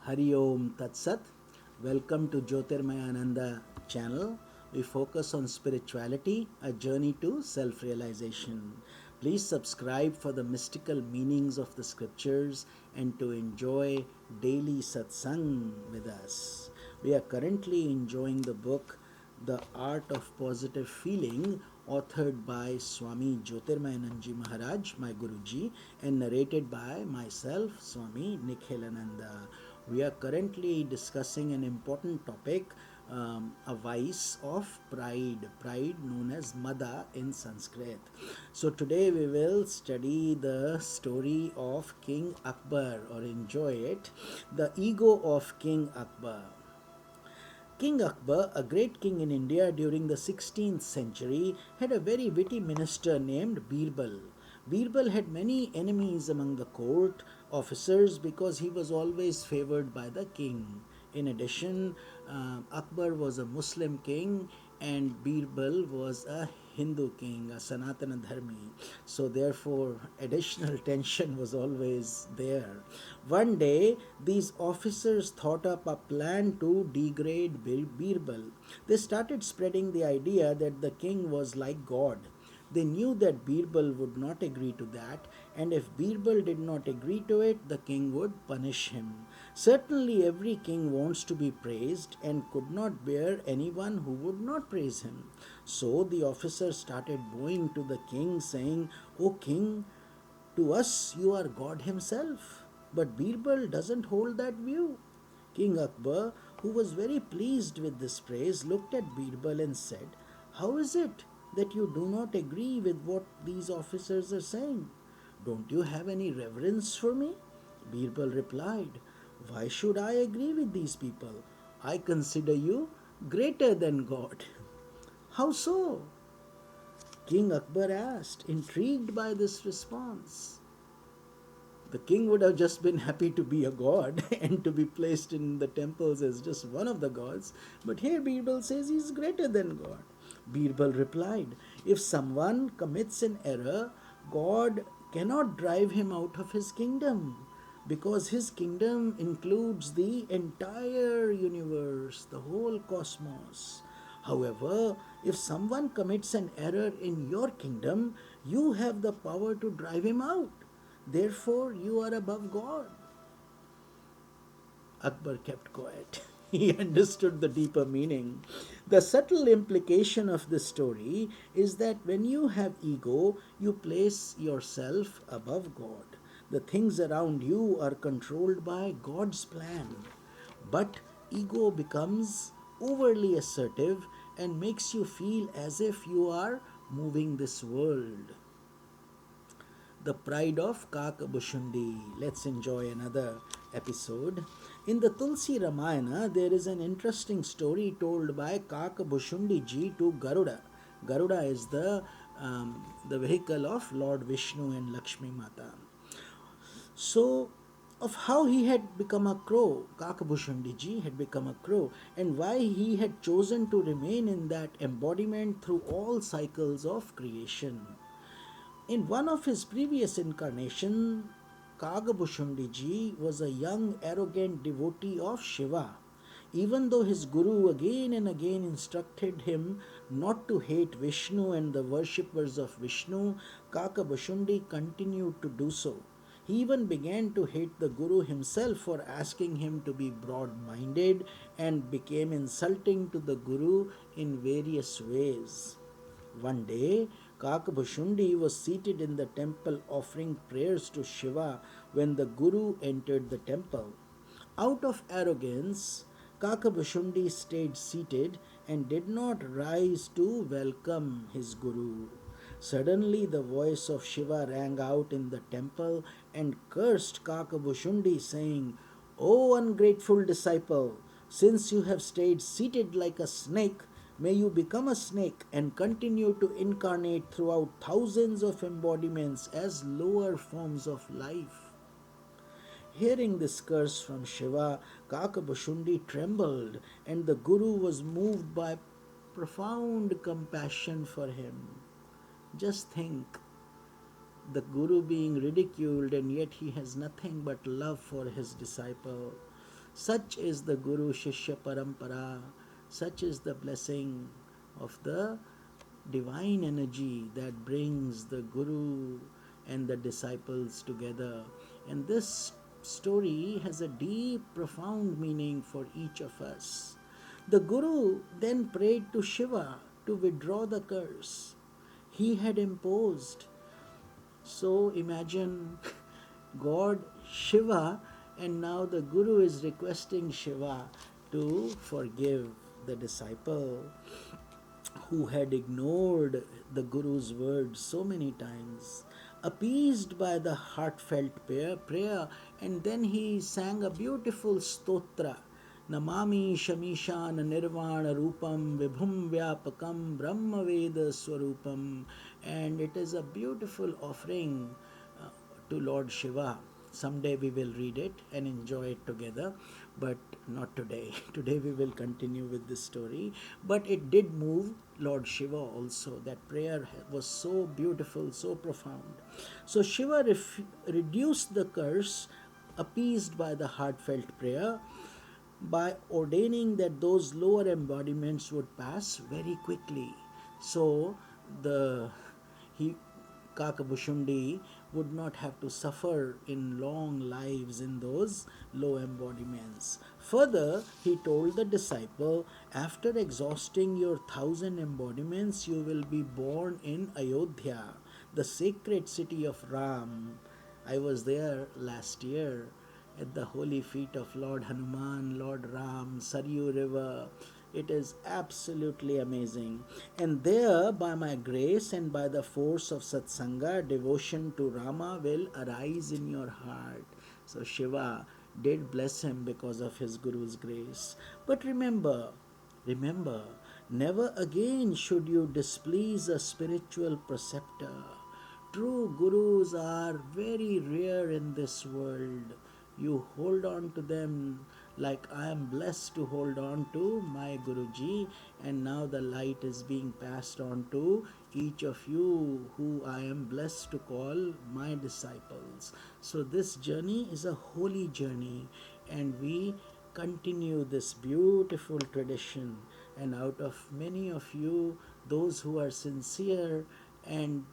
Hari Om Tat Sat. Welcome to Jyotirmayananda channel. We focus on spirituality, a journey to self-realization. Please subscribe for the mystical meanings of the scriptures and to enjoy daily satsang with us. We are currently enjoying the book The Art of Positive Feeling, authored by Swami Jyotirmayananda Maharaj, my Guruji, and narrated by myself, Swami Nikhilananda. We are currently discussing an important topic, a vice of pride known as Mada in Sanskrit. So today we will study the story of King Akbar, or enjoy it, the ego of King Akbar. King Akbar, a great king in India during the 16th century, had a very witty minister named Birbal. Birbal had many enemies among the court officers because he was always favored by the king. In addition, Akbar was a Muslim king and Birbal was a Hindu king, a Sanatana Dharmi. So, therefore, additional tension was always there. One day, these officers thought up a plan to degrade Birbal. They started spreading the idea that the king was like God. They knew that Birbal would not agree to that, and if Birbal did not agree to it, the king would punish him. Certainly, every king wants to be praised and could not bear anyone who would not praise him. So the officers started bowing to the king, saying, "O king, to us you are God himself." But Birbal doesn't hold that view. King Akbar, who was very pleased with this praise, looked at Birbal and said, "How is it that you do not agree with what these officers are saying? Don't you have any reverence for me?" Birbal replied, "Why should I agree with these people? I consider you greater than God." "How so?" King Akbar asked, intrigued by this response. The king would have just been happy to be a god and to be placed in the temples as just one of the gods. But here Birbal says he is greater than God. Birbal replied, "If someone commits an error, God cannot drive him out of his kingdom, because his kingdom includes the entire universe, the whole cosmos. However, if someone commits an error in your kingdom, you have the power to drive him out. Therefore, you are above God." Akbar kept quiet. He understood the deeper meaning. The subtle implication of this story is that when you have ego, you place yourself above God. The things around you are controlled by God's plan. But ego becomes overly assertive and makes you feel as if you are moving this world. The pride of Kakabushundi. Let's enjoy another episode. In the Tulsi Ramayana, there is an interesting story told by Kakabushundi ji to Garuda. Garuda is the vehicle of Lord Vishnu and Lakshmi Mata. So, of how he had become a crow, Kakabushundi ji had become a crow, and why he had chosen to remain in that embodiment through all cycles of creation. In one of his previous incarnations, Kagabushundi was a young, arrogant devotee of Shiva. Even though his guru again and again instructed him not to hate Vishnu and the worshippers of Vishnu, Kakabushundi continued to do so. He even began to hate the guru himself for asking him to be broad minded and became insulting to the guru in various ways. One day, Kakabushundi was seated in the temple offering prayers to Shiva when the Guru entered the temple. Out of arrogance, Kakabushundi stayed seated and did not rise to welcome his Guru. Suddenly, the voice of Shiva rang out in the temple and cursed Kakabushundi, saying, "O ungrateful disciple, since you have stayed seated like a snake, may you become a snake and continue to incarnate throughout thousands of embodiments as lower forms of life." Hearing this curse from Shiva, Kakabushundi trembled, and the Guru was moved by profound compassion for him. Just think, the Guru being ridiculed, and yet he has nothing but love for his disciple. Such is the Guru Shishya Parampara. Such is the blessing of the divine energy that brings the Guru and the disciples together. And this story has a deep, profound meaning for each of us. The Guru then prayed to Shiva to withdraw the curse he had imposed. So imagine God, Shiva, and now the Guru is requesting Shiva to forgive the disciple who had ignored the Guru's words so many times. Appeased by the heartfelt prayer, and then he sang a beautiful stotra. Namami Shamishan Nirvana Rupam Vibhum Vyapakam Brahma Veda Swarupam, and it is a beautiful offering to Lord Shiva. Someday we will read it and enjoy it together, but not today. Today we will continue with this story. But it did move Lord Shiva also. That prayer was so beautiful, so profound. So Shiva reduced the curse, appeased by the heartfelt prayer, by ordaining that those lower embodiments would pass very quickly. So the he Kakabushundi would not have to suffer in long lives in those low embodiments. Further, he told the disciple, after exhausting your 1,000 embodiments, you will be born in Ayodhya, the sacred city of Ram. I was there last year at the holy feet of Lord Hanuman, Lord Ram, Saryu River. It is absolutely amazing. And there, by my grace and by the force of satsanga, devotion to Rama will arise in your heart. So Shiva did bless him because of his Guru's grace. But remember, never again should you displease a spiritual preceptor. True Gurus are very rare in this world. You hold on to them like I am blessed to hold on to my Guruji, and now the light is being passed on to each of you who I am blessed to call my disciples. So this journey is a holy journey, and we continue this beautiful tradition, and out of many of you, those who are sincere and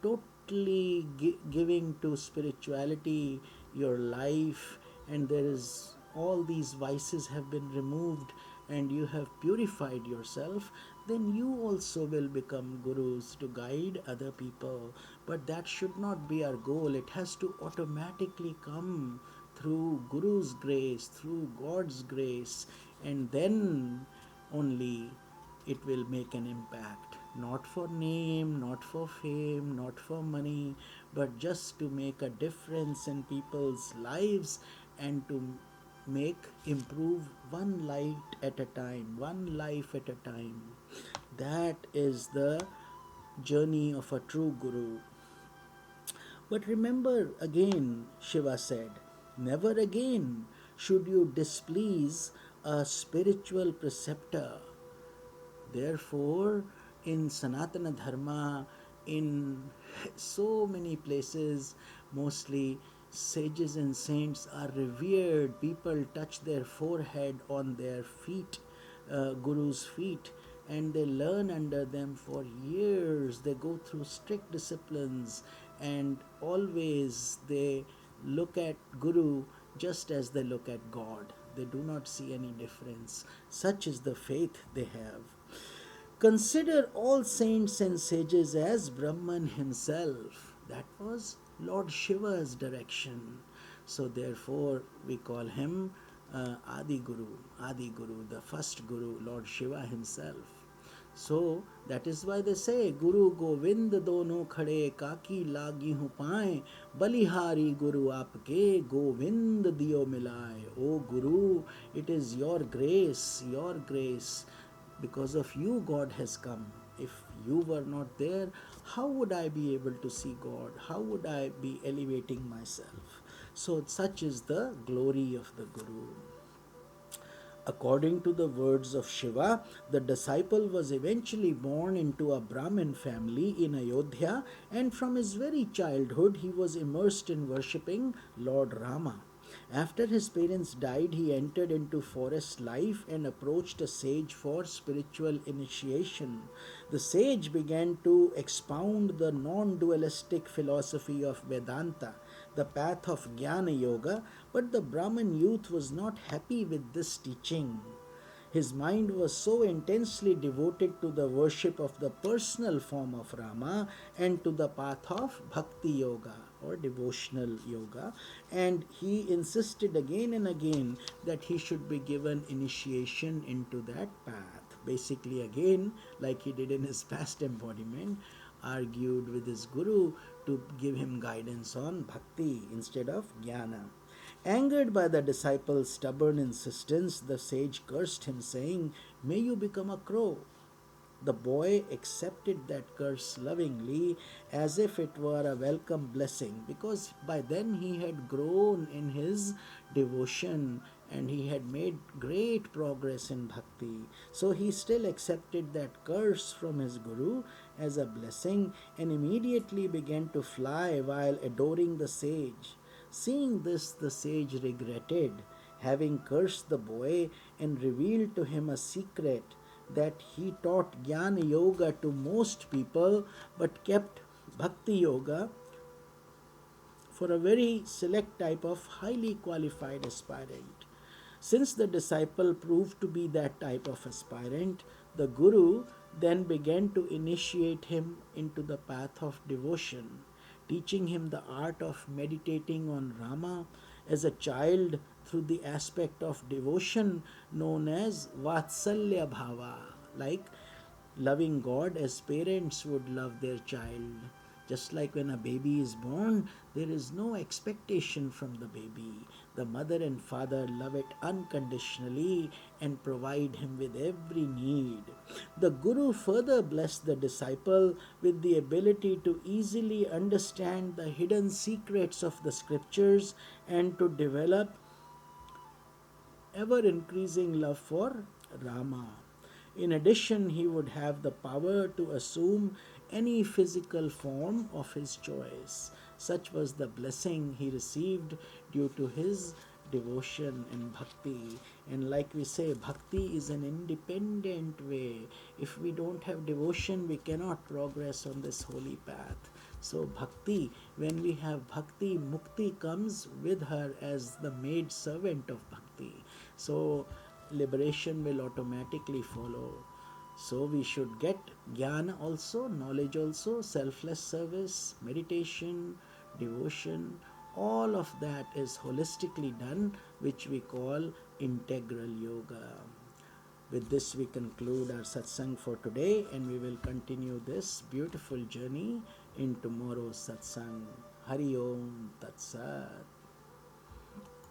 totally giving to spirituality your life, and there is all these vices have been removed and you have purified yourself, then you also will become gurus to guide other people. But that should not be our goal. It has to automatically come through Guru's grace, through God's grace, and then only it will make an impact. Not for name, not for fame, not for money, but just to make a difference in people's lives and to improve one light at a time, one life at a time. That is the journey of a true Guru. But remember again, Shiva said, never again should you displease a spiritual preceptor. Therefore, in Sanatana Dharma, in so many places, mostly sages and saints are revered. People touch their forehead on their feet, Guru's feet, and they learn under them for years. They go through strict disciplines, and always they look at Guru just as they look at God. They do not see any difference. Such is the faith they have. Consider all saints and sages as Brahman himself. That was Lord Shiva's direction. So therefore we call him Adi Guru, the first Guru, Lord Shiva himself. So that is why they say Guru Govind dono khade kaki lagi hu paए balihari Guru aapke Govind diyo milaye. O Guru, it is your grace, because of you God has come. If you were not there, how would I be able to see God? How would I be elevating myself? So such is the glory of the Guru. According to the words of Shiva, the disciple was eventually born into a Brahmin family in Ayodhya, and from his very childhood he was immersed in worshipping Lord Rama. After his parents died, he entered into forest life and approached a sage for spiritual initiation. The sage began to expound the non dualistic philosophy of Vedanta, the path of Jnana Yoga, but the Brahmin youth was not happy with this teaching. His mind was so intensely devoted to the worship of the personal form of Rama and to the path of Bhakti Yoga or devotional yoga, and he insisted again and again that he should be given initiation into that path. Basically, again, like he did in his past embodiment, argued with his guru to give him guidance on bhakti instead of jnana. Angered by the disciple's stubborn insistence, the sage cursed him, saying, "May you become a crow." The boy accepted that curse lovingly as if it were a welcome blessing, because by then he had grown in his devotion and he had made great progress in bhakti. So he still accepted that curse from his guru as a blessing and immediately began to fly while adoring the sage. Seeing this, the sage regretted having cursed the boy and revealed to him a secret, that he taught Jnana Yoga to most people but kept Bhakti Yoga for a very select type of highly qualified aspirant. Since the disciple proved to be that type of aspirant, the Guru then began to initiate him into the path of devotion, teaching him the art of meditating on Rama as a child through the aspect of devotion known as Vatsalya Bhava, like loving God as parents would love their child. Just like when a baby is born, there is no expectation from the baby. The mother and father love it unconditionally and provide him with every need. The Guru further blessed the disciple with the ability to easily understand the hidden secrets of the scriptures and to develop ever increasing love for Rama. In addition, he would have the power to assume any physical form of his choice. Such was the blessing he received due to his devotion and bhakti. And like we say, bhakti is an independent way. If we don't have devotion, we cannot progress on this holy path. So bhakti, when we have bhakti, mukti comes with her as the maid servant of bhakti. So liberation will automatically follow. So we should get jnana also, knowledge also, selfless service, meditation, devotion. All of that is holistically done, which we call integral yoga. With this, we conclude our satsang for today, and we will continue this beautiful journey in tomorrow's satsang. Hari Om Tat Sat.